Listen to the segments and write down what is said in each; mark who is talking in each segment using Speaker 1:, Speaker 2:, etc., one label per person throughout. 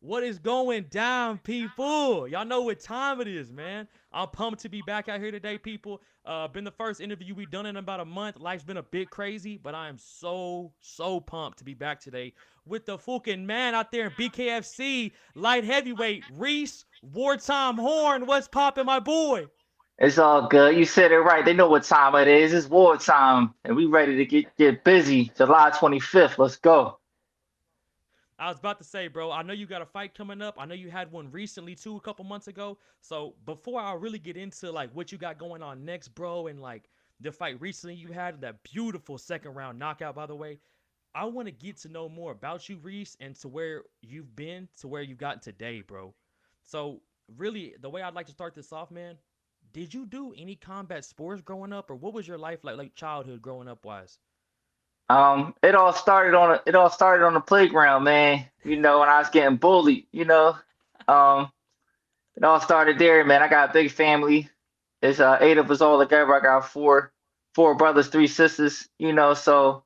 Speaker 1: What is going down, people? Y'all know what time it is, man. I'm pumped to be back out here today, people. Been the first interview we've done in about a month. Life's been a bit crazy, but I am so pumped to be back today with the fucking man out there in BKFC, light heavyweight, Reese, Wartime Horn. What's poppin', my boy?
Speaker 2: It's all good. You said it right. They know what time it is. It's wartime, and we ready to get busy. July 25th. Let's go.
Speaker 1: I was about to say, bro, I know you got a fight coming up. I know you had one recently too, a couple months ago. So before I really get into like what you got going on next, bro, and like the fight recently you had, that beautiful second round knockout, by the way, I want to get to know more about you, Reese, and to where you've been, to where you've gotten today, bro. So really, the way I'd like to start this off, man, did you do any combat sports growing up, or what was your life like childhood growing up wise?
Speaker 2: It all started on the playground, man. When I was getting bullied. Um, it all started there, man. I got a big family. It's eight of us all together. I got four brothers, three sisters. So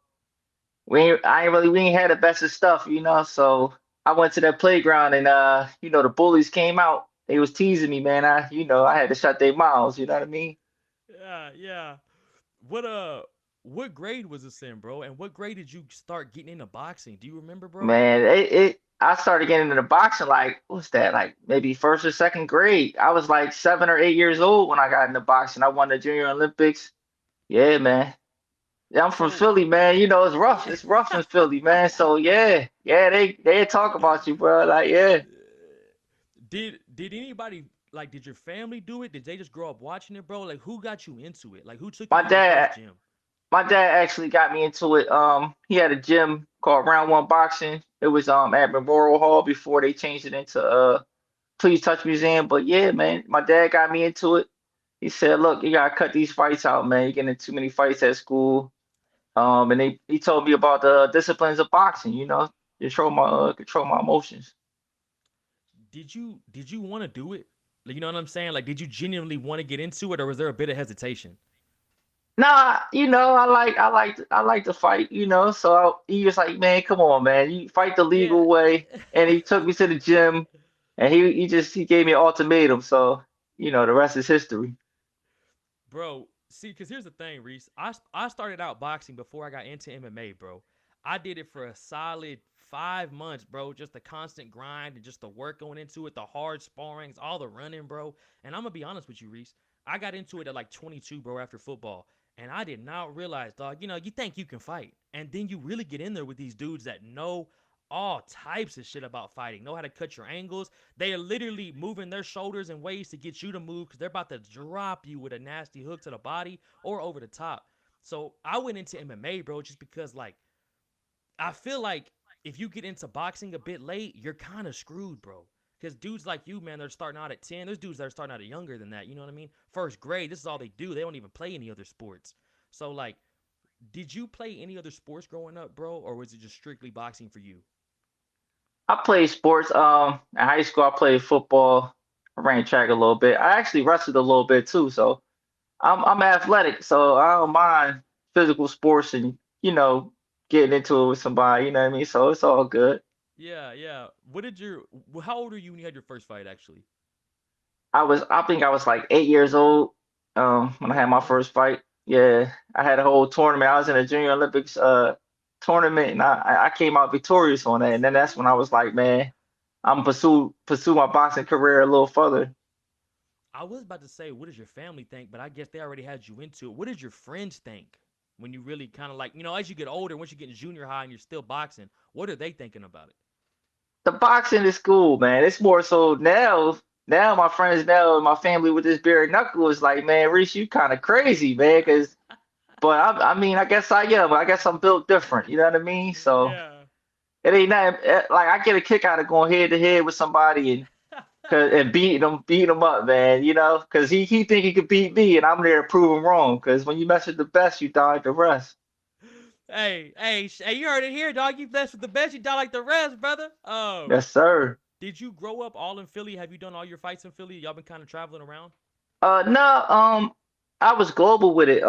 Speaker 2: we ain't had the best of stuff. So I went to that playground and the bullies came out. They was teasing me, man. I had to shut their mouths. You know what I mean?
Speaker 1: Yeah. What uh what grade was this in, bro? And what grade did you start getting into boxing? Do you remember, bro?
Speaker 2: Man, I started getting into boxing like what's that? Like maybe first or second grade. I was like 7 or 8 years old when I got into boxing. I won the Junior Olympics. Yeah, man. Yeah, I'm from
Speaker 1: So
Speaker 2: Philly, man. It's rough. It's rough in Philly, man. So yeah, they talk about you, bro. Like yeah.
Speaker 1: did anybody like did your family do it? Did they just grow up watching it, bro? Like who got you into it? Like who took you
Speaker 2: My
Speaker 1: to your first
Speaker 2: dad
Speaker 1: gym?
Speaker 2: my dad actually got me into it. He had a gym called Round One Boxing. It was at Memorial Hall before they changed it into Please Touch Museum. But yeah, man, my dad got me into it. He said, "Look, you gotta cut these fights out, man. You're getting too many fights at school." And he told me about the disciplines of boxing. Control my emotions.
Speaker 1: Did you want to do it? Like, you know what I'm saying? Like did you genuinely want to get into it, or was there a bit of hesitation?
Speaker 2: Nah, I like to fight. So he was like, "Man, come on, man, you fight the
Speaker 1: Yeah.
Speaker 2: legal way." And he took me to the gym, and he gave me an ultimatum. So the rest is history.
Speaker 1: Bro, see, because here's the thing, Reese. I started out boxing before I got into MMA, bro. I did it for a solid 5 months, bro. Just the constant grind and just the work going into it, the hard sparrings, all the running, bro. And I'm gonna be honest with you, Reese. I got into it at like 22, bro, after football. And I did not realize, dog, you think you can fight. And then you really get in there with these dudes that know all types of shit about fighting, know how to cut your angles. They are literally moving their shoulders in ways to get you to move because they're about to drop you with a nasty hook to the body or over the top. So I went into MMA, bro, just because like I feel like if you get into boxing a bit late, you're kind of screwed, bro. Because dudes like you, man, they're starting out at 10. There's dudes that are starting out at younger than that. You know what I mean? First grade, this is all they do. They don't even play any other sports. So, like, did you play any other sports growing up, bro? Or was it just strictly boxing for you?
Speaker 2: I played sports. In high school, I played football. I ran track a little bit. I actually wrestled a little bit too. So I'm athletic. So I don't mind physical sports and getting into it with somebody. You know what I mean? So it's all good.
Speaker 1: Yeah. How old were you when you had your first fight, actually?
Speaker 2: I think I was like 8 years old when I had my
Speaker 1: Okay.
Speaker 2: first fight. Yeah, I had a whole tournament. I was in a Junior Olympics tournament, and I came out victorious on that. And then that's when I was like, man, I'm pursue my boxing career a little further.
Speaker 1: I was about to say, what does your family think? But I guess they already had you into it. What did your friends think when you really kind of like, as you get older, once you get in junior high and you're still boxing, what are they thinking about it?
Speaker 2: The boxing is cool, man. It's more so now. Now my friends now and my family with this bare knuckle is like, man, Reese, you kind of crazy, man. But I mean, I guess I am. I guess I'm built different. You know what I mean? So.
Speaker 1: Yeah.
Speaker 2: It ain't nothing like I get a kick out of going head to head with somebody and beating him up, man. Because he think he could beat me, and I'm there to prove him wrong. Because when you mess with the best, you die like the rest.
Speaker 1: Hey, you heard it here, dog. You blessed with the best, you die like the rest, brother.
Speaker 2: Yes, sir.
Speaker 1: Did you grow up all in Philly? Have you done all your fights in Philly? Y'all been kind of traveling around?
Speaker 2: No, I was global with it.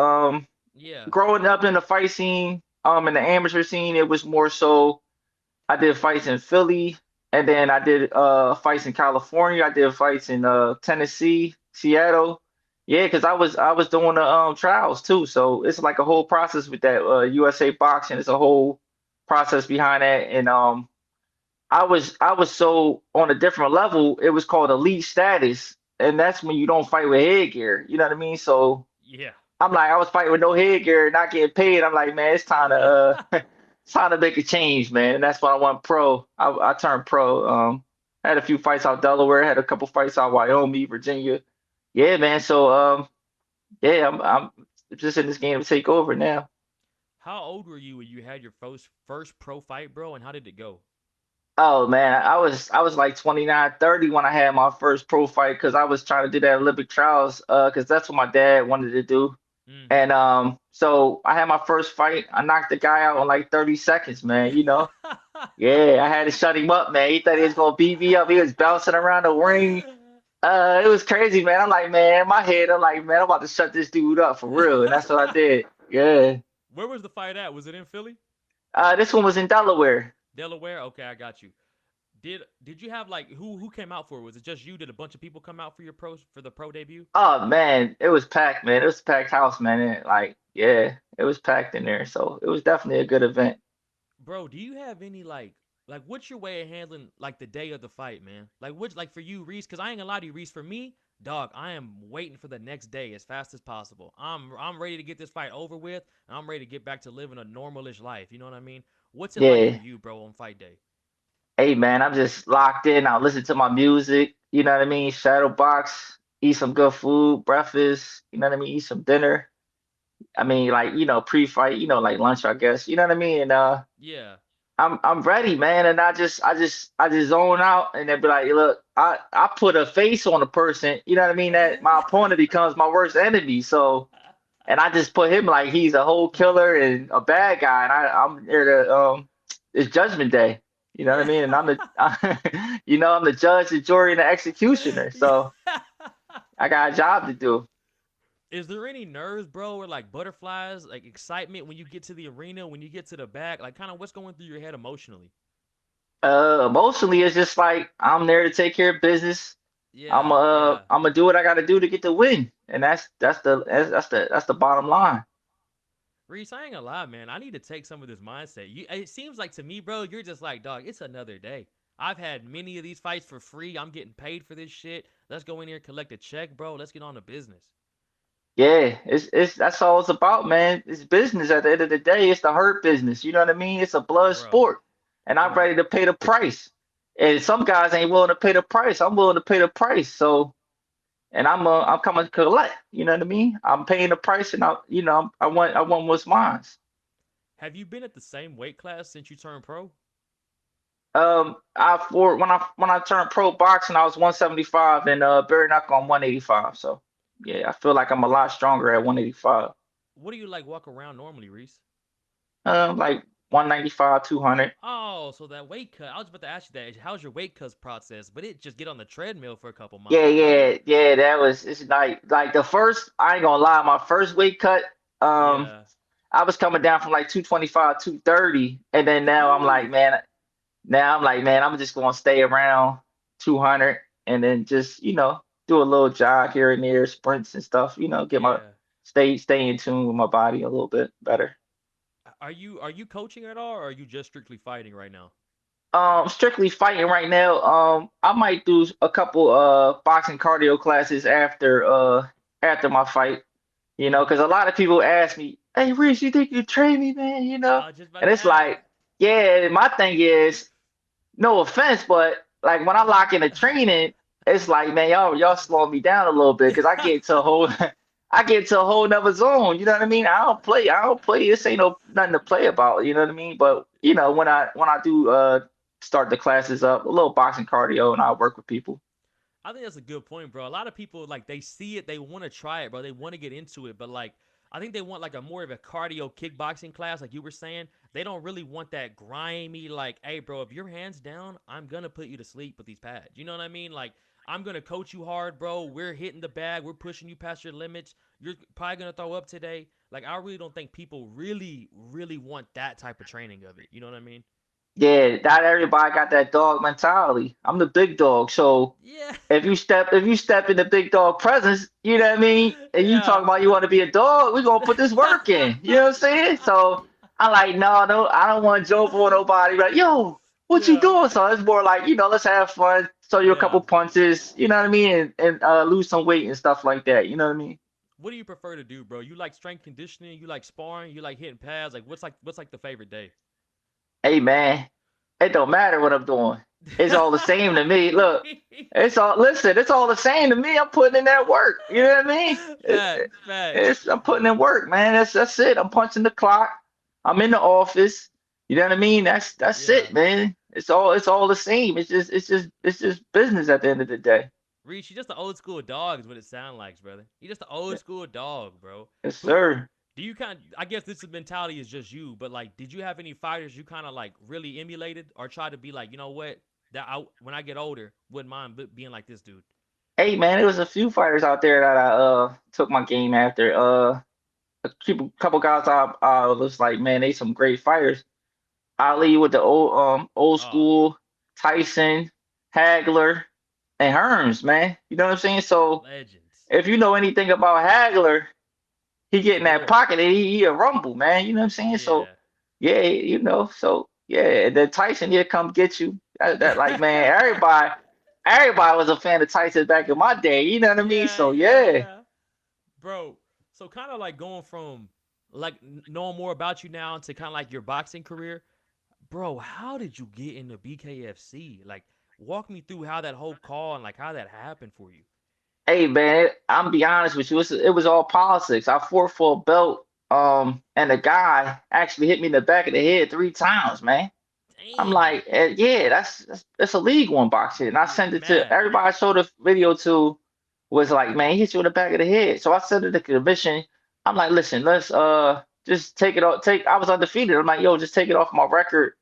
Speaker 1: Yeah.
Speaker 2: Growing up in the fight scene, in the amateur scene, it was more so I did fights in Philly, And then I did fights in California. I did fights in Tennessee, Seattle. Yeah, because I was doing the trials too. So it's like a whole process with that USA boxing. It's a whole process behind that. And I was so on a different level. It was called elite status, and that's when you don't fight with headgear. You know what I mean? So
Speaker 1: Yeah.
Speaker 2: I'm like, I was fighting with no headgear, not getting paid. I'm like, man, it's time to it's time to make a change, man. And that's when I went pro. I turned pro. I had a few fights out Delaware, had a couple fights out Wyoming, Virginia. Yeah, man. So yeah, I'm just in this game to take over now.
Speaker 1: How old were you when you had your first pro fight, bro? And how did it go?
Speaker 2: Oh man, I was like 29, 30 when I had my first pro fight because I was trying to do that Olympic trials because that's what my dad wanted to do.
Speaker 1: Mm-hmm.
Speaker 2: And so I had my first fight. I knocked the guy out in like 30 seconds, man. Yeah, I had to shut him up, man. He thought he was gonna beat me up. He was bouncing around the ring. It was crazy, man. I'm like, man, in my head, I'm like, man, I'm about to shut this dude up for real. And that's what I did. Yeah.
Speaker 1: Where was the fight at? Was it in Philly?
Speaker 2: This one was in Delaware.
Speaker 1: Delaware? Okay, I got you. Did you have like who came out for it? Was it just you? Did a bunch of people come out for your pros for the pro debut?
Speaker 2: Oh man, it was packed, man. It was a packed house, man. And, like, yeah, it was packed in there. So it was definitely a good event.
Speaker 1: Bro, do you have any like what's your way of handling like the day of the fight, man? Like which like for you, Reese, cause I ain't gonna lie to you, Reese, for me, dog, I am waiting for the next day as fast as possible. I'm ready to get this fight over with, and I'm ready to get back to living a normalish life. You know what I mean? What's it like for
Speaker 2: Yeah.
Speaker 1: you, bro, on fight day?
Speaker 2: Hey man, I'm just locked in. I'll listen to my music, you know what I mean? Shadow box, eat some good food, breakfast, you know what I mean? Eat some dinner. I mean, like, pre-fight, like lunch, I guess. You know what I mean? And
Speaker 1: Yeah.
Speaker 2: I'm ready, man. And I just zone out and then be like, look, I put a face on a person, you know what I mean? That my opponent becomes my worst enemy. So and I just put him like he's a whole killer and a bad guy. And I'm here to it's judgment day. You know what I
Speaker 1: Yeah.
Speaker 2: mean? And I'm the I'm the judge, the jury, and the executioner. So
Speaker 1: Yeah.
Speaker 2: I got a job to do.
Speaker 1: Is there any nerves, bro, or like butterflies, like excitement when you get to the arena, when you get to the back, like kind of what's going through your head emotionally?
Speaker 2: Emotionally, it's just like I'm there to take care of business. I'm
Speaker 1: Yeah,
Speaker 2: uh
Speaker 1: yeah.
Speaker 2: I'm gonna do what I got to do to get the win, and that's the bottom line.
Speaker 1: Reese, I ain't gonna lie, man. I need to take some of this mindset. It seems like to me, bro, you're just like, dog, it's another day. I've had many of these fights for free. I'm getting paid for this shit. Let's go in here and collect a check, bro. Let's get on to business.
Speaker 2: Yeah, it's that's all it's about, man. It's business at the end of the day. It's the hurt business. You know what I mean? It's a blood
Speaker 1: Bro,
Speaker 2: sport, and I'm
Speaker 1: bro.
Speaker 2: ready to pay the price. And some guys ain't willing to pay the price. I'm willing to pay the price. So, and I'm coming to collect. You know what I mean? I'm paying the price, and I want what's mine.
Speaker 1: Have you been at the same weight class since you turned pro?
Speaker 2: I for when I turned pro boxing, I was 175 and bare knuckle on 185. So yeah, I feel like I'm a lot stronger at 185.
Speaker 1: What do you like walk around normally, Reese?
Speaker 2: Like 195, 200.
Speaker 1: Oh, so that weight cut. I was about to ask you that. How's your weight cut process? But it just get on the treadmill for a couple
Speaker 2: Yeah,
Speaker 1: miles, right?
Speaker 2: yeah, yeah. It's like the first. I ain't gonna lie, my first weight cut. Um,
Speaker 1: Yeah.
Speaker 2: I was coming down from like 225, 230, and then
Speaker 1: Ooh.
Speaker 2: now I'm like, man, I'm just gonna stay around 200, and then just do a little jog here and there, sprints and stuff. Get my
Speaker 1: Yeah.
Speaker 2: stay in tune with my body a little bit better.
Speaker 1: Are you coaching at all, or are you just strictly fighting right now?
Speaker 2: Strictly fighting right now. I might do a couple boxing cardio classes after my fight.
Speaker 1: Mm-hmm.
Speaker 2: Because a lot of people ask me, "Hey, Rich, you think you train me, man?"
Speaker 1: I was just about
Speaker 2: And
Speaker 1: to
Speaker 2: it's
Speaker 1: ask.
Speaker 2: like, yeah, my thing is, no offense, but like when I lock into training, it's like, man, y'all slowing me down a little bit because I get to a whole I get to a whole nother zone. You know what I mean? I don't play. This ain't no nothing to play about. You know what I mean? But when I do start the classes up, a little boxing cardio, and I work with people.
Speaker 1: I think that's a good point, bro. A lot of people like they see it, they want to try it, bro. They want to get into it, but like I think they want like a more of a cardio kickboxing class, like you were saying. They don't really want that grimy, like, hey, bro, if your hands down, I'm gonna put you to sleep with these pads. You know what I mean? Like I'm gonna coach you hard, bro. We're hitting the bag. We're pushing you past your limits. You're probably gonna throw up today. Like I really don't think people really, really want that type of training of it. You know what I mean?
Speaker 2: Yeah, not everybody got that dog mentality. I'm the big dog, so
Speaker 1: Yeah.
Speaker 2: if you step in the big dog presence, you know what I mean, and you talk
Speaker 1: Yeah.
Speaker 2: about you want to be a dog, we gonna put this work in. You know what I'm saying? So I like no, I don't want to joke for nobody. Like yo, what you
Speaker 1: Yeah.
Speaker 2: doing? So it's more like let's have fun, throw you a
Speaker 1: Yeah.
Speaker 2: couple punches. You know what I mean, and lose some weight and stuff like that. You know what I mean?
Speaker 1: What do you prefer to do, bro? You like strength conditioning? You like sparring? You like hitting pads? Like what's like the favorite day?
Speaker 2: Hey man, it don't matter what I'm doing. It's all the same to me. Look, it's all the same to me. I'm putting in that work. You know what I mean?
Speaker 1: Facts, facts.
Speaker 2: I'm putting in work, man. That's it. I'm punching the clock. I'm in the office. You know what I mean? That's
Speaker 1: Yeah.
Speaker 2: it, man. It's all the same. It's just business at the end of the day.
Speaker 1: Reach, you just the old school dog is what it sounds like, brother. You just the old school dog, bro.
Speaker 2: Yes,
Speaker 1: Who
Speaker 2: sir.
Speaker 1: do you kind of, I guess this mentality is just you, but like did you have any fighters you kind of like really emulated or tried to be like, you know what? That I when I get older, wouldn't mind being like this dude.
Speaker 2: Hey, man, there was a few fighters out there that I took my game after. A couple guys I was like, man, they some great fighters. Ali with the old
Speaker 1: Oh,
Speaker 2: school, Tyson, Hagler, and Hearns, man. You know what I'm saying? So
Speaker 1: legends.
Speaker 2: if you know anything about Hagler, he
Speaker 1: He's
Speaker 2: get in that
Speaker 1: war.
Speaker 2: pocket and he a rumble, man. You know what I'm saying? So
Speaker 1: Yeah.
Speaker 2: yeah, so yeah, and then Tyson here come get you. That like man, everybody was a fan of Tyson back in my day. You know what I mean?
Speaker 1: Yeah,
Speaker 2: So
Speaker 1: yeah,
Speaker 2: yeah.
Speaker 1: yeah. Bro, so kind of like going from like knowing more about you now to kind of like your boxing career. Bro, how did you get into BKFC? Like, walk me through how that whole call and like how that happened for you.
Speaker 2: Hey man, I'm be honest with you. It was all politics. I fought for a belt, and the guy actually hit me in the back of the head 3 times, man. I'm
Speaker 1: Damn.
Speaker 2: like, yeah, that's illegal in boxing. And I
Speaker 1: Yeah,
Speaker 2: sent it to
Speaker 1: mad.
Speaker 2: everybody I showed the video to was like, man, he hit you in the back of the head. So I sent it to the commission. I'm like, listen, let's just take it off. I was undefeated. I'm like, yo, just take it off my record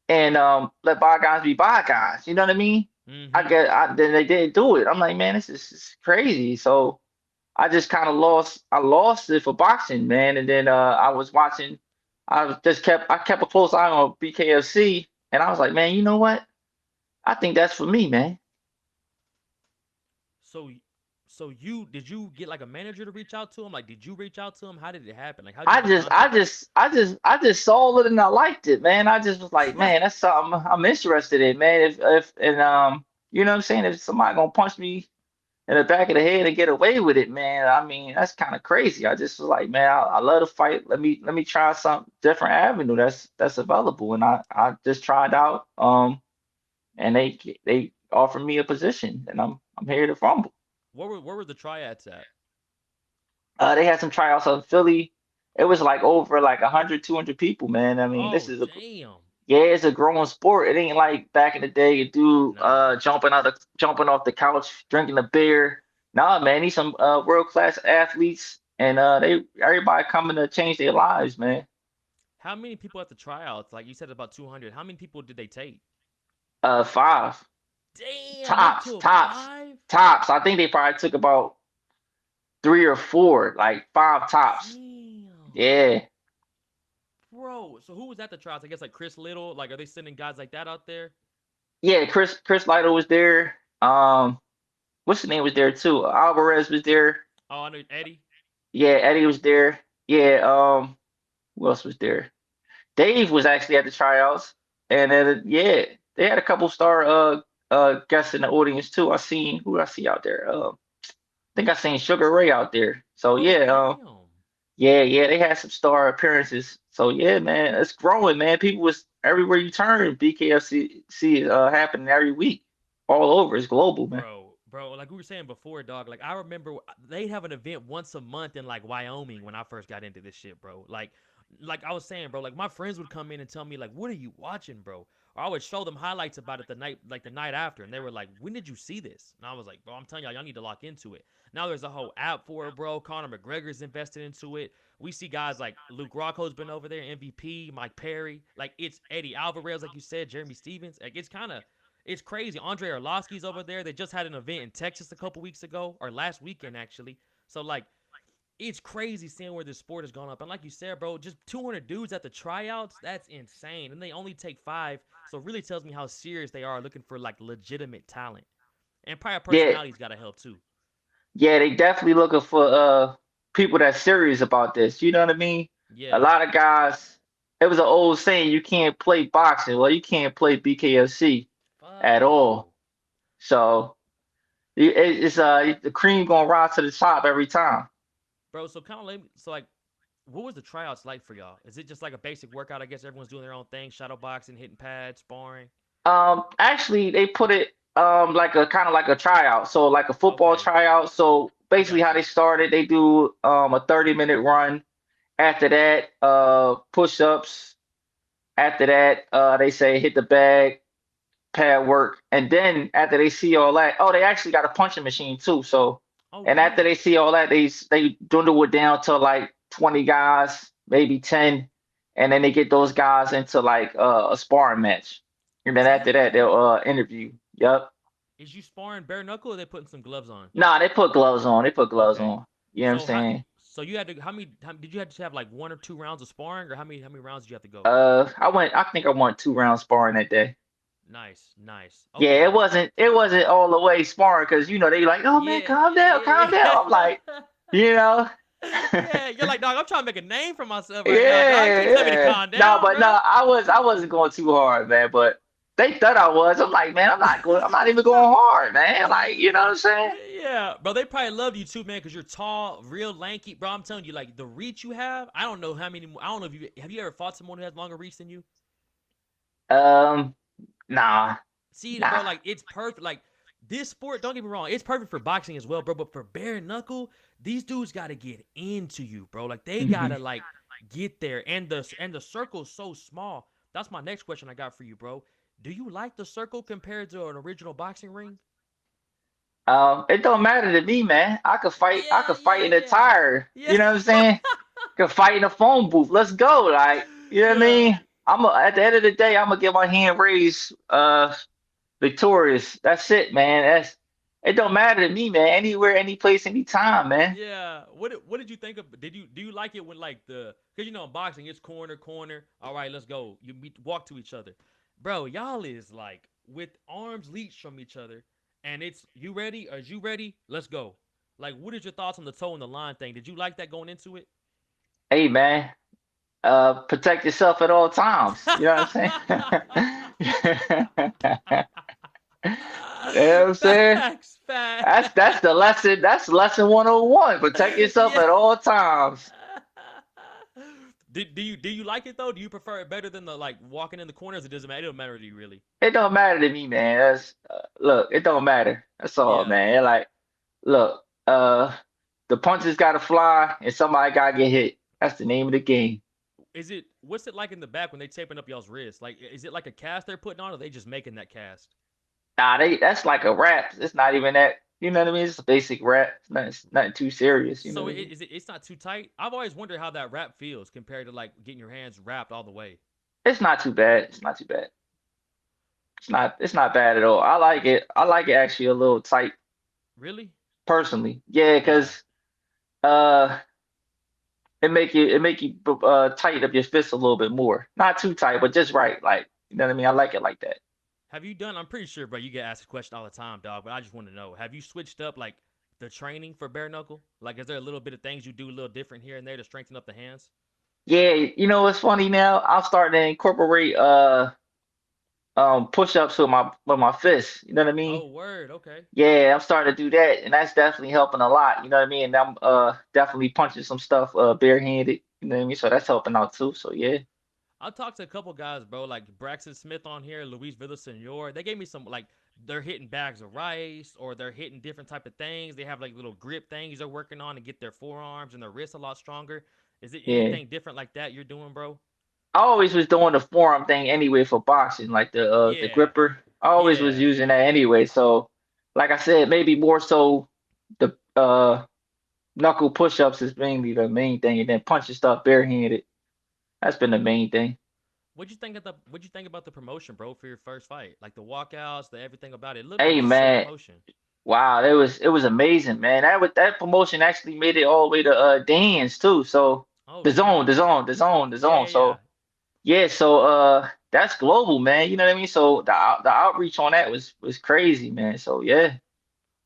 Speaker 2: and let bygones be bygones. You know what I mean?
Speaker 1: Mm-hmm.
Speaker 2: Then they didn't do it. I'm like, man, this is crazy. So I just kind of lost it for boxing, man. And then I was watching, I kept a close eye on BKFC, and I was like, man, you know what? I think that's for me, man.
Speaker 1: So, so you did you get like a manager to reach out to him? Like, did you reach out to him? How did it happen? Like, how did you
Speaker 2: I
Speaker 1: get
Speaker 2: just, I
Speaker 1: contacted?
Speaker 2: just, I just, I just saw it and I liked it, man. I just was like, man, that's something I'm interested in, man. If and you know what I'm saying? If somebody gonna punch me in the back of the head and get away with it, man, I mean, that's kind of crazy. I just was like, man, I love to fight. Let me try some different avenue that's available, and I just tried out, and they offered me a position, and I'm here to fumble.
Speaker 1: Where were the triads at?
Speaker 2: They had some tryouts in Philly. It was like over like 100, 200 people, man. I mean, this
Speaker 1: Oh,
Speaker 2: is
Speaker 1: damn.
Speaker 2: yeah, it's a growing sport. It ain't like back in the day, a dude
Speaker 1: Nah.
Speaker 2: jumping off the couch, drinking a beer. Nah, man, these some world class athletes, and they everybody coming to change their lives, man.
Speaker 1: How many people at the tryouts? Like you said, about 200. How many people did they take?
Speaker 2: Five
Speaker 1: Damn, up
Speaker 2: tops,
Speaker 1: to a
Speaker 2: tops,
Speaker 1: five.
Speaker 2: tops. I think they probably took about 3 or 4, like five tops.
Speaker 1: Damn.
Speaker 2: Yeah,
Speaker 1: Bro, so who was at the trials? I guess like Chris Little. Like, are they sending guys like that out there?
Speaker 2: yeah. Chris Lytle was there. What's the name was there too? Alvarez was there.
Speaker 1: Oh, I know Eddie.
Speaker 2: Yeah, Eddie was there. Yeah. Who else was there? Dave was actually at the tryouts, and then yeah, they had a couple star guests in the audience too. Who I see out there? I think I seen Sugar Ray out there. So
Speaker 1: Oh,
Speaker 2: yeah,
Speaker 1: damn.
Speaker 2: yeah, they had some star appearances. So yeah, man, it's growing, man. People was everywhere you turn. BKFC is happening every week, all over. It's global, man.
Speaker 1: Bro, like we were saying before, dog. Like I remember they have an event once a month in like Wyoming when I first got into this shit, bro. Like I was saying, bro. Like my friends would come in and tell me, like, "What are you watching, bro?" Or I would show them highlights about it the night after, and they were like, "When did you see this?" And I was like, "Bro, I'm telling y'all need to lock into it." Now there's a whole app for it, bro. Conor McGregor's invested into it. We see guys like Luke Rockho's been over there, MVP, Mike Perry. Like it's Eddie Alvarez, like you said, Jeremy Stevens. Like it's crazy. Andre Arlovsky's over there. They just had an event in Texas a couple weeks ago, or last weekend actually. So like it's crazy seeing where this sport has gone up. And like you said, bro, just 200 dudes at the tryouts, that's insane. And they only take 5. So it really tells me how serious they are looking for like legitimate talent. And probably
Speaker 2: Yeah,
Speaker 1: personality's got to help too.
Speaker 2: yeah, they definitely looking for people that's serious about this. You know what I mean? A
Speaker 1: Yeah.
Speaker 2: lot of guys, it was an old saying, you can't play boxing. Well, you can't play BKFC
Speaker 1: Fuck
Speaker 2: at all.
Speaker 1: no.
Speaker 2: So it's the cream gonna rise to the top every time.
Speaker 1: Bro, so kind of lame. So like, what was the tryouts like for y'all? Is it just like a basic workout? I guess everyone's doing their own thing, shadow boxing, hitting pads, sparring.
Speaker 2: Actually, they put it like a kind of like a tryout, so like a football
Speaker 1: Okay,
Speaker 2: tryout. So
Speaker 1: I
Speaker 2: basically, how
Speaker 1: got
Speaker 2: they
Speaker 1: you.
Speaker 2: started, they do a 30-minute run. After that, push-ups. After that, they say hit the bag, pad work, and then after they see all that, oh, they actually got a punching machine too. So, and after they
Speaker 1: Okay.
Speaker 2: see all that, they dwindle it down to like 20 guys, maybe 10, and then they get those guys into like a sparring match, and then after that they'll
Speaker 1: Dang.
Speaker 2: interview. Yep.
Speaker 1: Is you sparring bare knuckle or they putting some gloves on?
Speaker 2: Nah, they put gloves on. They put gloves
Speaker 1: Okay.
Speaker 2: on. You know what I'm
Speaker 1: So how?
Speaker 2: saying?
Speaker 1: So you had to how did you have to have like 1 or 2 rounds of sparring or how many rounds did you have to go?
Speaker 2: I think I won 2 rounds sparring that day.
Speaker 1: Nice, nice.
Speaker 2: Yeah,
Speaker 1: Okay.
Speaker 2: it wasn't all the way sparring because they like, oh man,
Speaker 1: Yeah,
Speaker 2: calm down. I'm like,
Speaker 1: yeah.
Speaker 2: you know,
Speaker 1: Yeah, you're like, dog, I'm trying to make a name for myself right now, dog. You
Speaker 2: yeah,
Speaker 1: can't tell me to
Speaker 2: yeah.
Speaker 1: calm
Speaker 2: No,
Speaker 1: down,
Speaker 2: but no,
Speaker 1: bro.
Speaker 2: I wasn't going too hard, man. But they thought I was. I'm like, man, I'm not even going hard, man. Like, you know what I'm saying?
Speaker 1: Yeah, bro, they probably love you too, man, because you're tall, real lanky, bro. I'm telling you, like the reach you have. I don't know how many. I don't know if you have you ever fought someone who has longer reach than you.
Speaker 2: Um, nah,
Speaker 1: See, bro,
Speaker 2: nah.
Speaker 1: like it's perfect. Like this sport, don't get me wrong, it's perfect for boxing as well, bro. But for bare knuckle, these dudes got to get into you, bro. Like they
Speaker 2: Mhm.
Speaker 1: gotta like get there, and the circle's so small. That's my next question I got for you, bro. Do you like the circle compared to an original boxing ring?
Speaker 2: It don't matter to me, man. I
Speaker 1: Yeah,
Speaker 2: could fight
Speaker 1: yeah,
Speaker 2: in a
Speaker 1: yeah,
Speaker 2: tire.
Speaker 1: yeah,
Speaker 2: You know what I'm saying? Could fight in a phone booth. Let's go. Like, you know what I
Speaker 1: yeah.
Speaker 2: mean? At the end of the day, I'm gonna get my hand raised, victorious. That's it, man. It don't matter to me, man. Anywhere, any place, anytime, man.
Speaker 1: Yeah. What did you think of? Do you like it when like because in boxing it's corner corner. All right, let's go. You walk to each other, bro. Y'all is like with arms leached from each other, and it's you ready? Are you ready? Let's go. Like, what is your thoughts on the toe and the line thing? Did you like that going into it?
Speaker 2: Hey, man. Protect yourself at all times. You know what I'm saying? You know what I'm saying?
Speaker 1: Facts,
Speaker 2: That's the
Speaker 1: facts.
Speaker 2: lesson. That's lesson 101. Protect yourself
Speaker 1: Yeah.
Speaker 2: at all times.
Speaker 1: Do you like it though? Do you prefer it better than the like walking in the corners? It doesn't matter. It don't matter to you really.
Speaker 2: It don't matter to me, man. Look, it don't matter. That's all,
Speaker 1: Yeah.
Speaker 2: man. Like, look, the punches gotta fly and somebody gotta get hit. That's the name of the game.
Speaker 1: What's it like in the back when they taping up y'all's wrists? Like, is it like a cast they're putting on, or are they just making that cast?
Speaker 2: Nah, that's like a rap. It's not even that. You know what I mean? It's a basic rap. It's nothing too serious. You know
Speaker 1: So
Speaker 2: what I mean?
Speaker 1: it's not too tight. I've always wondered how that wrap feels compared to like getting your hands wrapped all the way.
Speaker 2: It's not too bad. It's not too bad. It's not bad at all. I like it. I like it actually a little tight
Speaker 1: Really?
Speaker 2: personally. Yeah,
Speaker 1: Yeah.
Speaker 2: because it make you tighten up your fist a little bit more. Not too tight, but just right. Like, you know what I mean? I like it like that.
Speaker 1: Have you done? I'm pretty sure, bro. You get asked a question all the time, dog. But I just want to know: have you switched up like the training for bare knuckle? Like, is there a little bit of things you do a little different here and there to strengthen up the hands?
Speaker 2: Yeah, you know what's funny now? I'm starting to incorporate push-ups with my fists. You know what I mean?
Speaker 1: Oh, word. Okay.
Speaker 2: Yeah, I'm starting to do that, and that's definitely helping a lot. You know what I mean? And I'm definitely punching some stuff barehanded. You know what I mean? So that's helping out too. So yeah.
Speaker 1: I talked to a couple guys, bro, like Braxton Smith on here, Luis Villasenor. They gave me some like they're hitting bags of rice or they're hitting different type of things. They have like little grip things they're working on to get their forearms and their wrists a lot stronger. Is it
Speaker 2: Yeah.
Speaker 1: anything different like that you're doing, bro?
Speaker 2: I always was doing the forearm thing anyway for boxing, like the
Speaker 1: Yeah,
Speaker 2: gripper. I always was
Speaker 1: yeah.
Speaker 2: using that anyway. So, like I said, maybe more so the knuckle push-ups is mainly the main thing, and then punching stuff barehanded. That's been the main thing.
Speaker 1: What'd you think about the promotion, bro, for your first fight? Like the walkouts, the everything about it. It looked like
Speaker 2: Hey
Speaker 1: a sick
Speaker 2: man,
Speaker 1: promotion.
Speaker 2: Wow, it was amazing, man. That promotion actually made it all the way to Dan's too. So
Speaker 1: Oh
Speaker 2: the zone,
Speaker 1: snap!
Speaker 2: the zone, the zone, the
Speaker 1: Yeah,
Speaker 2: zone.
Speaker 1: yeah, yeah.
Speaker 2: So yeah, so that's global, man. You know what I mean? So the outreach on that was crazy, man. So yeah,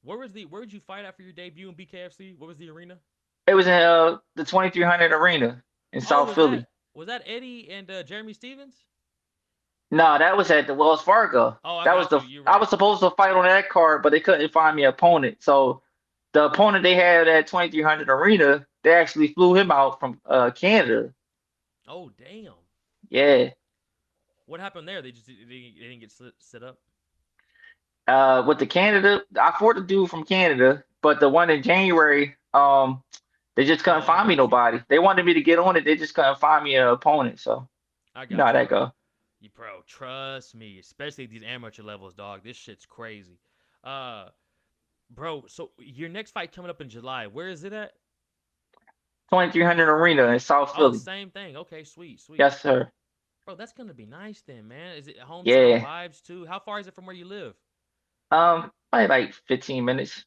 Speaker 1: Where did you fight after your debut in BKFC? What was the arena?
Speaker 2: it was in the 2300 arena in
Speaker 1: Oh,
Speaker 2: South Philly.
Speaker 1: was that Eddie and Jeremy Stevens?
Speaker 2: No, that was at the Wells Fargo.
Speaker 1: Oh, I
Speaker 2: That was
Speaker 1: got
Speaker 2: the
Speaker 1: you. You're
Speaker 2: I
Speaker 1: right.
Speaker 2: was supposed to fight on that card, but they couldn't find me an opponent. So the opponent they had at 2300 arena, they actually flew him out from Canada.
Speaker 1: Oh damn!
Speaker 2: Yeah.
Speaker 1: What happened there? They didn't get set up.
Speaker 2: With the Canada, I fought the dude from Canada, but the one in January, they just couldn't
Speaker 1: Oh, I
Speaker 2: find me
Speaker 1: got you.
Speaker 2: nobody. They wanted me to get on it, they just couldn't find me an opponent. So
Speaker 1: I
Speaker 2: you know
Speaker 1: got
Speaker 2: how
Speaker 1: you,
Speaker 2: that
Speaker 1: bro.
Speaker 2: go.
Speaker 1: You bro, trust me, especially these amateur levels, dog. This shit's crazy. Uh, bro. So your next fight coming up in July. Where is it at?
Speaker 2: 2300 arena in South
Speaker 1: Oh,
Speaker 2: Philly.
Speaker 1: same thing. Okay, sweet, sweet.
Speaker 2: Yes, sir.
Speaker 1: Bro, that's gonna be nice then, man. Is it hometown
Speaker 2: Yeah.
Speaker 1: vibes too? How far is it from where you live?
Speaker 2: Probably like 15 minutes.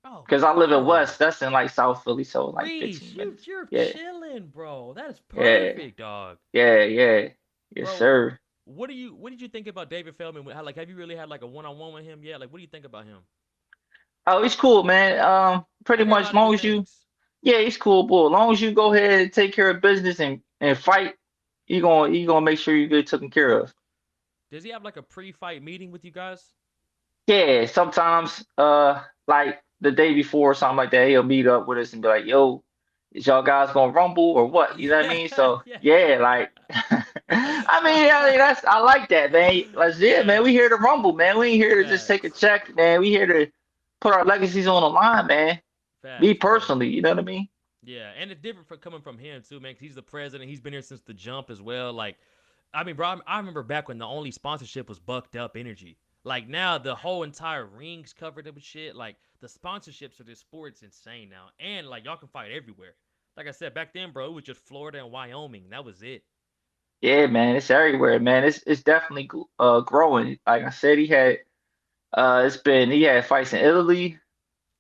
Speaker 1: Oh,
Speaker 2: Because I live in
Speaker 1: cool.
Speaker 2: West, that's in like South Philly, so like
Speaker 1: Reese,
Speaker 2: 15 minutes.
Speaker 1: you're
Speaker 2: Yeah,
Speaker 1: chilling, bro. That is
Speaker 2: yeah,
Speaker 1: perfect, dog.
Speaker 2: yeah. Yes,
Speaker 1: Bro,
Speaker 2: sir.
Speaker 1: what did you think about David Feldman? How, like, have you really had like a one-on-one with him yet? Like, what do you think about him?
Speaker 2: Oh, he's cool, man.
Speaker 1: I
Speaker 2: Pretty
Speaker 1: hear a
Speaker 2: much
Speaker 1: lot of
Speaker 2: long
Speaker 1: good
Speaker 2: as you,
Speaker 1: things.
Speaker 2: yeah, he's cool, boy. As long as you go ahead and take care of business and fight, he gonna make sure you get taken care of.
Speaker 1: Does he have like a pre-fight meeting with you guys?
Speaker 2: Yeah, sometimes like the day before or something like that, he'll meet up with us and be like, "Yo, is y'all guys gonna rumble or what?" You know what I
Speaker 1: Yeah,
Speaker 2: mean? So
Speaker 1: yeah.
Speaker 2: yeah, like I mean that's I like that, man. Like yeah, man,
Speaker 1: Yeah,
Speaker 2: we here to rumble, man. We ain't here to just take a
Speaker 1: facts,
Speaker 2: check, man. We here to put our legacies on the line, man. Me
Speaker 1: facts, bro.
Speaker 2: personally, you know what I mean?
Speaker 1: Yeah, and it's different for coming from him too, man. 'Cause he's the president. He's been here since the jump as well. Like, I mean, bro, I remember back when the only sponsorship was Bucked Up Energy. Like now, the whole entire ring's covered up with shit. Like the sponsorships for this sport's insane now, and like y'all can fight everywhere. Like I said back then, bro, it was just Florida and Wyoming. That was it.
Speaker 2: Yeah, man, it's everywhere, man. It's definitely growing. Like I said, he had fights in Italy,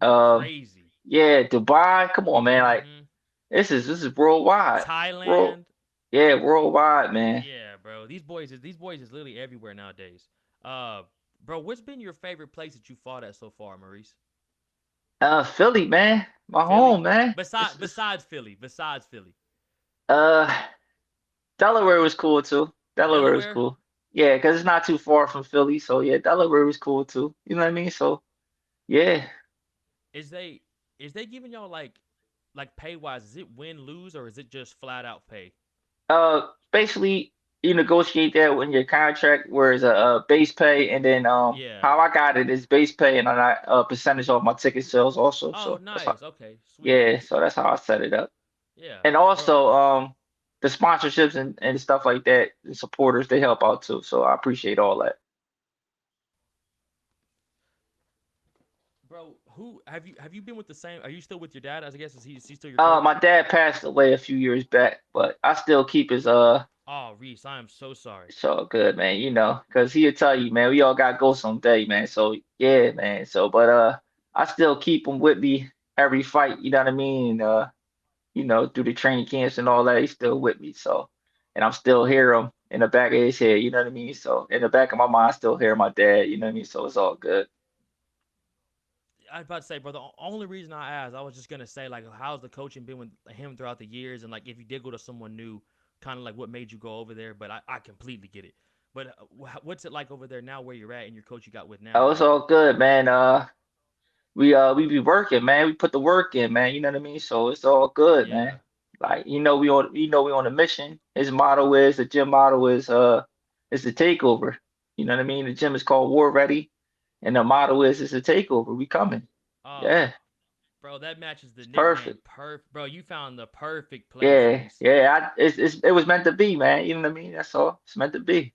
Speaker 2: um,
Speaker 1: Crazy.
Speaker 2: yeah, Dubai. Come on, man. Like
Speaker 1: Mm-hmm.
Speaker 2: this is worldwide. World,
Speaker 1: Thailand.
Speaker 2: yeah, worldwide, man.
Speaker 1: Yeah, bro. These boys is literally everywhere nowadays. Uh, bro, what's been your favorite place that you fought at so far, Maurice?
Speaker 2: Philly, man, my
Speaker 1: Philly.
Speaker 2: home, man.
Speaker 1: Besides Philly. Besides Philly.
Speaker 2: Uh, Delaware was cool too. Delaware was
Speaker 1: Delaware.
Speaker 2: cool. Yeah, because it's not too far from Philly, so yeah, Delaware was cool too. You know what I mean? So yeah.
Speaker 1: Is they is they giving y'all like pay wise? Is it win lose or is it just flat out pay?
Speaker 2: Basically, you negotiate that when your contract, where it's a base pay, and then
Speaker 1: Yeah.
Speaker 2: how I got it is base pay, and then I percentage off my ticket sales also.
Speaker 1: Oh,
Speaker 2: So that's how,
Speaker 1: nice. Okay, sweet.
Speaker 2: yeah. So that's how I set it up.
Speaker 1: Yeah,
Speaker 2: And
Speaker 1: bro.
Speaker 2: also the sponsorships and stuff like that, the supporters they help out too. So I appreciate all that.
Speaker 1: Bro, who have you been with the same? Are you still with your dad? I guess is he still your coach?
Speaker 2: My dad passed away a few years back, but I still keep his
Speaker 1: Oh, Reese, I am so sorry.
Speaker 2: so good, man. You know, cause he'll tell you, man, we all got to go someday, man. So yeah, man. So but I still keep him with me every fight. You know what I mean? You know, through the training camps and all that, he's still with me. So, and I'm still hear him in the back of his head. You know what I mean? So in the back of my mind, I still hear my dad. You know what I mean? So it's all good.
Speaker 1: I was about to say, bro. The only reason I asked, I was just gonna say, like, how's the coaching been with him throughout the years, and like, if you did go to someone new, kind of like what made you go over there. But I completely get it. But what's it like over there now, where you're at, and your coach you got with now?
Speaker 2: Oh, it's
Speaker 1: Like,
Speaker 2: all good, man. We be working, man. We put the work in, man. You know what I mean? So it's all good,
Speaker 1: yeah.
Speaker 2: man. Like we on a mission. His motto is the gym motto is the takeover. You know what I mean? The gym is called War Ready, and the motto is it's a takeover. We coming.
Speaker 1: Oh,
Speaker 2: Yeah,
Speaker 1: bro, that matches the
Speaker 2: it's
Speaker 1: nickname
Speaker 2: perfect.
Speaker 1: perfect. Bro, you found the perfect place,
Speaker 2: Yeah,
Speaker 1: Reese.
Speaker 2: yeah. It was meant to be, man. You know what I mean? That's all. It's meant to be.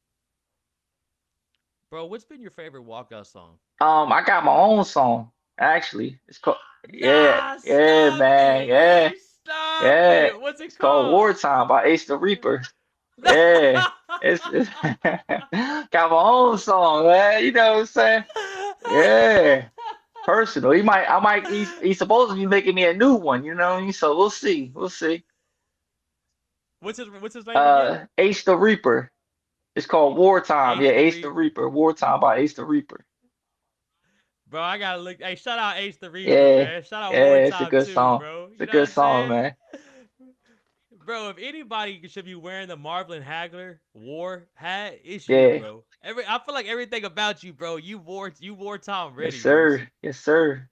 Speaker 1: Bro, what's been your favorite walkout song?
Speaker 2: I got my own song actually. It's called
Speaker 1: Nah, stop
Speaker 2: man,
Speaker 1: it, Reese. Stop
Speaker 2: yeah.
Speaker 1: it. What's it
Speaker 2: It's called
Speaker 1: called?
Speaker 2: Wartime by Ace the Reaper. Yeah, it's got my own song, man. You know what I'm saying? Yeah. personal. He's supposed to be making me a new one, you know what I mean? So we'll see. We'll see.
Speaker 1: What's his name again?
Speaker 2: Ace the Reaper. It's called Wartime. Yeah,
Speaker 1: Ace the
Speaker 2: Ace the
Speaker 1: Reaper.
Speaker 2: Reaper. Wartime by Ace the Reaper.
Speaker 1: Bro, I gotta look. Hey, shout out Ace the Reaper,
Speaker 2: Yeah,
Speaker 1: man. Shout out
Speaker 2: yeah, it's a
Speaker 1: Wartime
Speaker 2: good
Speaker 1: too,
Speaker 2: song.
Speaker 1: bro.
Speaker 2: It's
Speaker 1: You
Speaker 2: a
Speaker 1: know what
Speaker 2: good
Speaker 1: I'm
Speaker 2: song,
Speaker 1: saying?
Speaker 2: man.
Speaker 1: Bro, if anybody should be wearing the Marvin Hagler war hat, it's you,
Speaker 2: Yeah.
Speaker 1: bro. I feel like everything about you, bro. You wore Tom
Speaker 2: Yes,
Speaker 1: ready, Reese.
Speaker 2: sir. Yes, sir.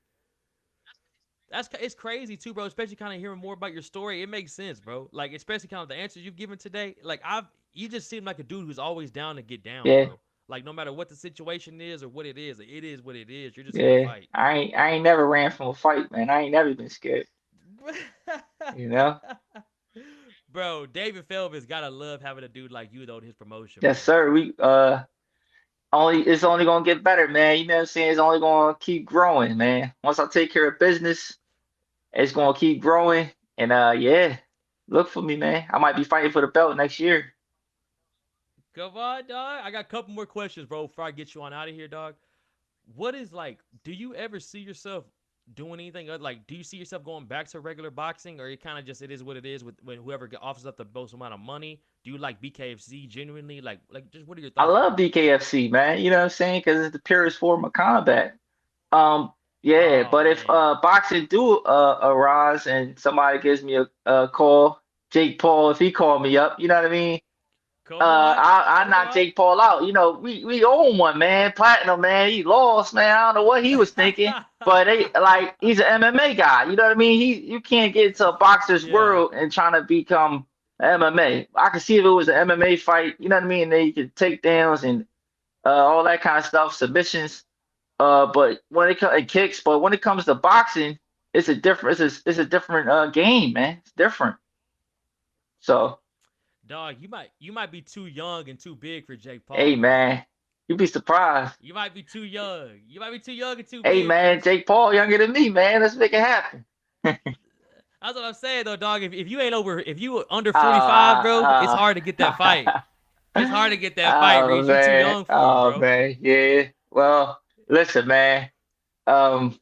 Speaker 1: It's crazy too, bro. Especially kind of hearing more about your story. It makes sense, bro. Like especially kind of the answers you've given today. Like you just seem like a dude who's always down to get down,
Speaker 2: Yeah,
Speaker 1: bro. Like no matter what the situation is or what it is what it is. You're just here to
Speaker 2: yeah.
Speaker 1: fight.
Speaker 2: I ain't never ran from a fight, man. I ain't never been scared. You know?
Speaker 1: Bro, David Feldman's gotta love having a dude like you though in his promotion,
Speaker 2: Yes,
Speaker 1: bro.
Speaker 2: sir. We only it's only gonna get better, man. You know what I'm saying? It's only gonna keep growing, man. Once I take care of business, it's gonna keep growing. And yeah, look for me, man. I might be fighting for the belt next year.
Speaker 1: Come on, dog. I got a couple more questions, bro, before I get you on out of here, dog. What is like, do you ever see yourself doing anything like, do you see yourself going back to regular boxing, or you kind of just, it is what it is with when whoever offers up the most amount of money? Do you like BKFC genuinely? Like just what are your
Speaker 2: I
Speaker 1: thoughts,
Speaker 2: love
Speaker 1: bro?
Speaker 2: BKFC, man. You know what I'm saying? Because it's the purest form of combat. Um, yeah,
Speaker 1: Oh
Speaker 2: but if
Speaker 1: man.
Speaker 2: boxing do arise and somebody gives me a call, Jake Paul, if he called me up, you know what I mean?
Speaker 1: Come on.
Speaker 2: I
Speaker 1: Come
Speaker 2: knocked
Speaker 1: on.
Speaker 2: Jake Paul out. You know, we own one, man. Platinum, man. He lost, man. I don't know what he was thinking, but he's an MMA guy. You know what I mean? You can't get into a boxer's
Speaker 1: Yeah.
Speaker 2: world and trying to become MMA. I could see if it was an MMA fight. You know what I mean? Then you could take downs and all that kind of stuff, submissions. But when it comes kicks, but when it comes to boxing, it's a different game, man. It's different. So,
Speaker 1: Dog, you might be too young and too big for Jake
Speaker 2: hey,
Speaker 1: Paul, bro.
Speaker 2: man, you'd be surprised.
Speaker 1: You might be too young. You might be too young and too
Speaker 2: Hey,
Speaker 1: big,
Speaker 2: man,
Speaker 1: Reese.
Speaker 2: Jake Paul younger than me, man. Let's make it happen.
Speaker 1: That's what I'm saying though, dog. If you ain't over, if you under 45, bro, it's
Speaker 2: Uh,
Speaker 1: hard to get that fight. It's hard to get that fight,
Speaker 2: oh
Speaker 1: Reese. You too
Speaker 2: man,
Speaker 1: young for it,
Speaker 2: oh
Speaker 1: bro.
Speaker 2: man, yeah. Well, listen, man. Um,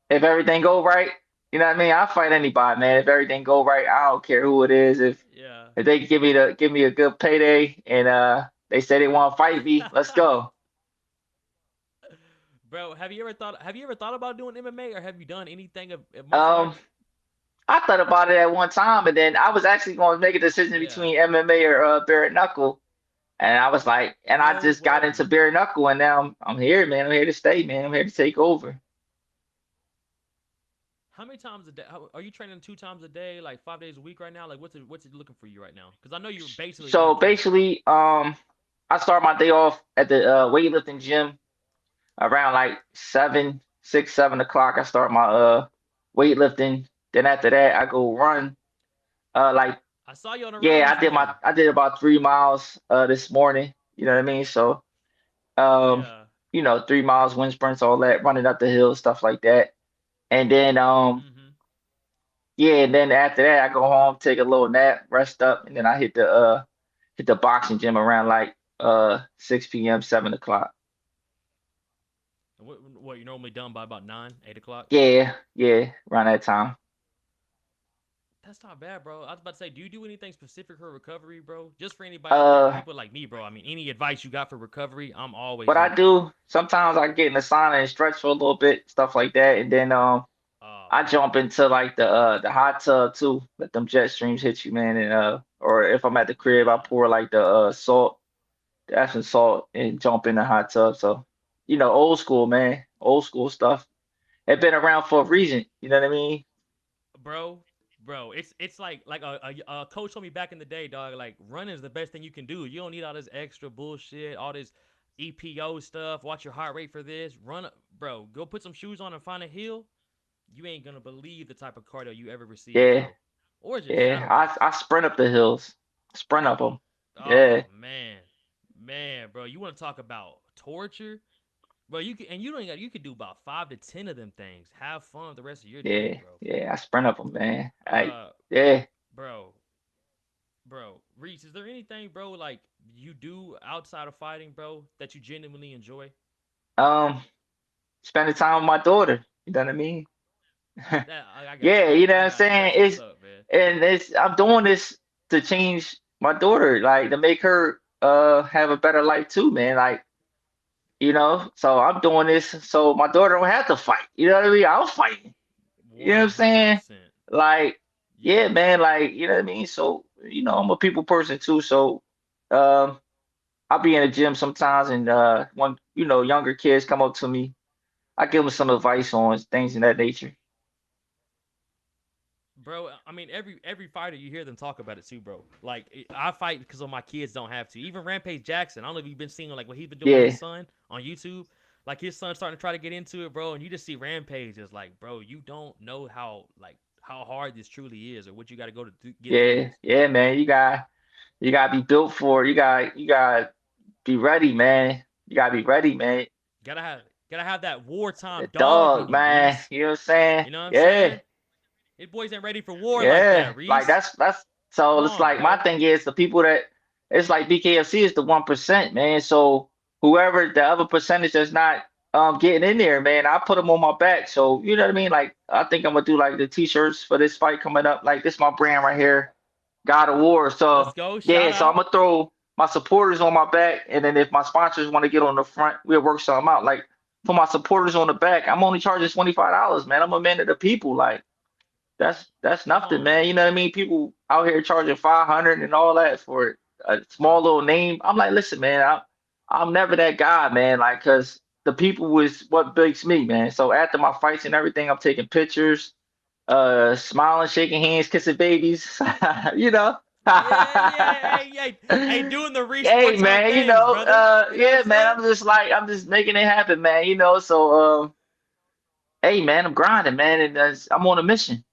Speaker 2: if everything go right, you know what I mean. I'll fight anybody, man. If everything go right, I don't care who it is.
Speaker 1: Yeah.
Speaker 2: If they give me a good payday and they say they want to fight me, let's go.
Speaker 1: Bro, have you ever thought about doing MMA, or have you done anything of martial
Speaker 2: Um,
Speaker 1: arts?
Speaker 2: I thought about it at one time, and then I was actually going to make a decision
Speaker 1: Yeah.
Speaker 2: between MMA or bare knuckle, and I was like, and I
Speaker 1: No
Speaker 2: just got into
Speaker 1: way.
Speaker 2: bare knuckle, and now I'm here, man. I'm here to stay, man. I'm here to take over.
Speaker 1: How many times a day? Are you training 2 times a day, like 5 days a week right now? Like what's it looking for you right now? Because I know you're basically
Speaker 2: So
Speaker 1: independent.
Speaker 2: basically, I start my day off at the weightlifting gym around like 7 o'clock. I start my weightlifting. Then after that, I go run. Like
Speaker 1: I saw you on a run
Speaker 2: yeah,
Speaker 1: this morning.
Speaker 2: I did about 3 miles this morning. You know what I mean? So um,
Speaker 1: Yeah.
Speaker 2: 3 miles, wind sprints, all that, running up the hill, stuff like that. And then
Speaker 1: Mm-hmm.
Speaker 2: yeah, and then after that, I go home, take a little nap, rest up, and then I hit the boxing gym around like 6 p.m., 7 o'clock.
Speaker 1: What you're normally done by about 9, 8 o'clock?
Speaker 2: Yeah, yeah, around that time.
Speaker 1: That's not bad, bro. I was about to say, do you do anything specific for recovery, bro? Just for anybody out there,
Speaker 2: Uh,
Speaker 1: people like me, bro. I mean, any advice you got for recovery, I'm always
Speaker 2: what I
Speaker 1: open.
Speaker 2: do sometimes I get in the sauna and stretch for a little bit, stuff like that, and then
Speaker 1: Oh
Speaker 2: I
Speaker 1: man.
Speaker 2: jump into like the hot tub too. Let them jet streams hit you, man, and or if I'm at the crib, I
Speaker 1: Yeah.
Speaker 2: pour like the salt, the Epsom salt, and jump in the hot tub. So, old school, man, old school stuff. It's been around for a reason. You know what I mean?
Speaker 1: Bro, it's like a coach told me back in the day, dog, like running is the best thing you can do. You don't need all this extra bullshit, all this EPO stuff. Watch your heart rate for this. Bro, go put some shoes on and find a hill. You ain't gonna believe the type of cardio you ever receive,
Speaker 2: Yeah,
Speaker 1: bro. Or just
Speaker 2: yeah.
Speaker 1: shadow box.
Speaker 2: I sprint up the hills, sprint up them. Yeah,
Speaker 1: Oh man, bro, you want to talk about torture, bro? You don't got you could do about 5 to 10 of them things. Have fun the rest of your day,
Speaker 2: yeah,
Speaker 1: bro.
Speaker 2: yeah. I sprint up them, man.
Speaker 1: Uh,
Speaker 2: Yeah.
Speaker 1: bro, Reese, is there anything, bro, like you do outside of fighting, bro, that you genuinely enjoy?
Speaker 2: Um, spending time with my daughter. You know what I mean?
Speaker 1: I got
Speaker 2: Yeah,
Speaker 1: you.
Speaker 2: you know what
Speaker 1: I
Speaker 2: I'm
Speaker 1: got you.
Speaker 2: saying?
Speaker 1: That's what's up, man.
Speaker 2: It's I'm doing this to change my daughter, like to make her have a better life too, man. Like, so I'm doing this so my daughter don't have to fight. You know what I mean? I'm fighting. You know what I'm saying?
Speaker 1: 100%.
Speaker 2: Like, yeah,
Speaker 1: Yes.
Speaker 2: man, like, you know what I mean? So, I'm a people person too, so um I'll be in the gym sometimes and when, younger kids come up to me, I give them some advice on things in that nature.
Speaker 1: Bro, I mean, every fighter you hear them talk about it too, bro. Like I fight because of my kids don't have to. Even Rampage Jackson, I don't know if you've been seeing like what he's been doing with his
Speaker 2: Yeah,
Speaker 1: son on YouTube. Like his son's starting to try to get into it, bro, and you just see Rampage is like, bro, you don't know how hard this truly is, or what you got to go to get through
Speaker 2: yeah,
Speaker 1: this.
Speaker 2: yeah, man. You gotta be built for it. You gotta be ready, man. You gotta be ready, man.
Speaker 1: Gotta have gotta have that wartime
Speaker 2: The
Speaker 1: dog in
Speaker 2: dog,
Speaker 1: you,
Speaker 2: man.
Speaker 1: Reese.
Speaker 2: You know what I'm saying?
Speaker 1: You know what I'm
Speaker 2: Yeah.
Speaker 1: saying? His boys ain't ready for war like
Speaker 2: Yeah,
Speaker 1: that,
Speaker 2: like
Speaker 1: Reese.
Speaker 2: that's so
Speaker 1: Come
Speaker 2: it's
Speaker 1: on,
Speaker 2: like my
Speaker 1: bro.
Speaker 2: thing is the people that it's like BKFC is the 1%, man. So whoever the other percentage that's not getting in there, man, I put them on my back. So you know what I mean? Like I think I'm gonna do like the t-shirts for this fight coming up. Like this my brand right here, God of War.
Speaker 1: Let's
Speaker 2: So
Speaker 1: go.
Speaker 2: yeah,
Speaker 1: Shout
Speaker 2: so I'm
Speaker 1: out.
Speaker 2: gonna throw my supporters on my back, and then if my sponsors want to get on the front, we'll work something out. Like for my supporters on the back, I'm only charging $25, man. I'm a man of the people, like. That's
Speaker 1: Come
Speaker 2: nothing,
Speaker 1: on,
Speaker 2: man. You
Speaker 1: man.
Speaker 2: know what I mean? People out here charging 500 and all that for a small little name. I'm like, listen, man, I'm never that guy, man. Like, cause the people was what makes me, man. So after my fights and everything, I'm taking pictures, smiling, shaking hands, kissing babies, you know.
Speaker 1: Yeah, yeah. Hey, hey, hey, doing the Reese
Speaker 2: Hey,
Speaker 1: wartime
Speaker 2: man,
Speaker 1: things, brother. You know what I'm
Speaker 2: yeah, man.
Speaker 1: saying?
Speaker 2: I'm just making it happen, man. So hey, man, I'm grinding, man, and I'm on a mission.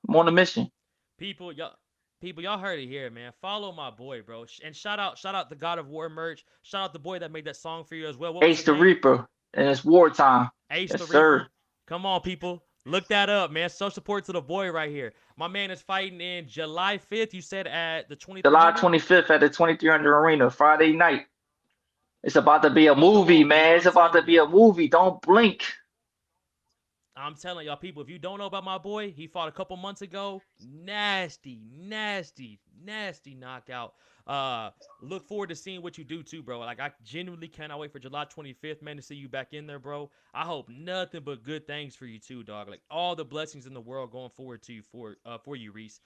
Speaker 2: I'm on a mission.
Speaker 1: People, y'all heard it here, man. Follow my boy, bro. And shout out the God of War merch. Shout out the boy that made that song for you as well. What was
Speaker 2: Ace
Speaker 1: his
Speaker 2: the
Speaker 1: name?
Speaker 2: Reaper, and it's wartime.
Speaker 1: Ace
Speaker 2: Yes,
Speaker 1: the
Speaker 2: sir.
Speaker 1: Reaper. Come on, people. Look that up, man. Show support to the boy right here. My man is fighting in July 5th. You said at the
Speaker 2: July
Speaker 1: 2300.
Speaker 2: 25th at the 2300 Arena, Friday night. It's about to be a
Speaker 1: Come
Speaker 2: movie,
Speaker 1: on, people.
Speaker 2: man. It's
Speaker 1: I'm
Speaker 2: about to
Speaker 1: telling
Speaker 2: be a
Speaker 1: y'all.
Speaker 2: movie. Don't blink.
Speaker 1: I'm telling y'all, people, if you don't know about my boy, he fought a couple months ago. Nasty, nasty, nasty knockout. Look forward to seeing what you do too, bro. Like I genuinely cannot wait for July 25th, man, to see you back in there, bro. I hope nothing but good things for you too, dog. Like all the blessings in the world going forward to you for you, Reese.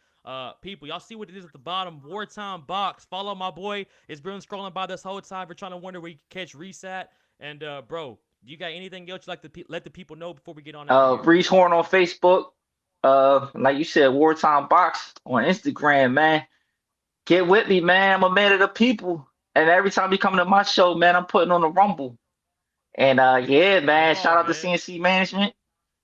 Speaker 1: People, y'all see what it is at the bottom. Wartime box. Follow my boy. It's been scrolling by this whole time. We're trying to wonder where you can catch Reese at. And bro, you got anything else you like to let the people know before we get on out of here?
Speaker 2: Reese Horn on Facebook. Like you said, Wartime Box on Instagram, man. Get with me, man. I'm a man of the people. And every time you come to my show, man, I'm putting on the Rumble. And yeah, man,
Speaker 1: Come
Speaker 2: shout
Speaker 1: on,
Speaker 2: out to
Speaker 1: man.
Speaker 2: CNC Management.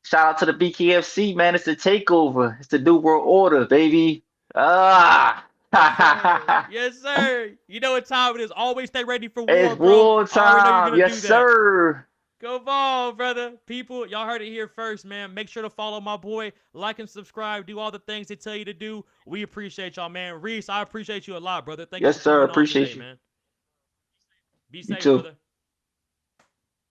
Speaker 2: Shout out to the BKFC, man. It's the takeover. It's the New World Order, baby. Ah.
Speaker 1: Yes, sir. Yes, sir. You know what time it is. Always stay ready for war,
Speaker 2: It's
Speaker 1: bro.
Speaker 2: war
Speaker 1: I already know you're
Speaker 2: time.
Speaker 1: gonna
Speaker 2: Yes,
Speaker 1: do that.
Speaker 2: sir.
Speaker 1: Come on, brother. People, y'all heard it here first, man. Make sure to follow my boy, like and subscribe, do all the things they tell you to do. We appreciate y'all, man. Reese, I appreciate you a lot, brother. Thank you
Speaker 2: Yes,
Speaker 1: for
Speaker 2: sir.
Speaker 1: coming on
Speaker 2: Appreciate
Speaker 1: today,
Speaker 2: you.
Speaker 1: man. Be
Speaker 2: You
Speaker 1: safe,
Speaker 2: too.
Speaker 1: brother.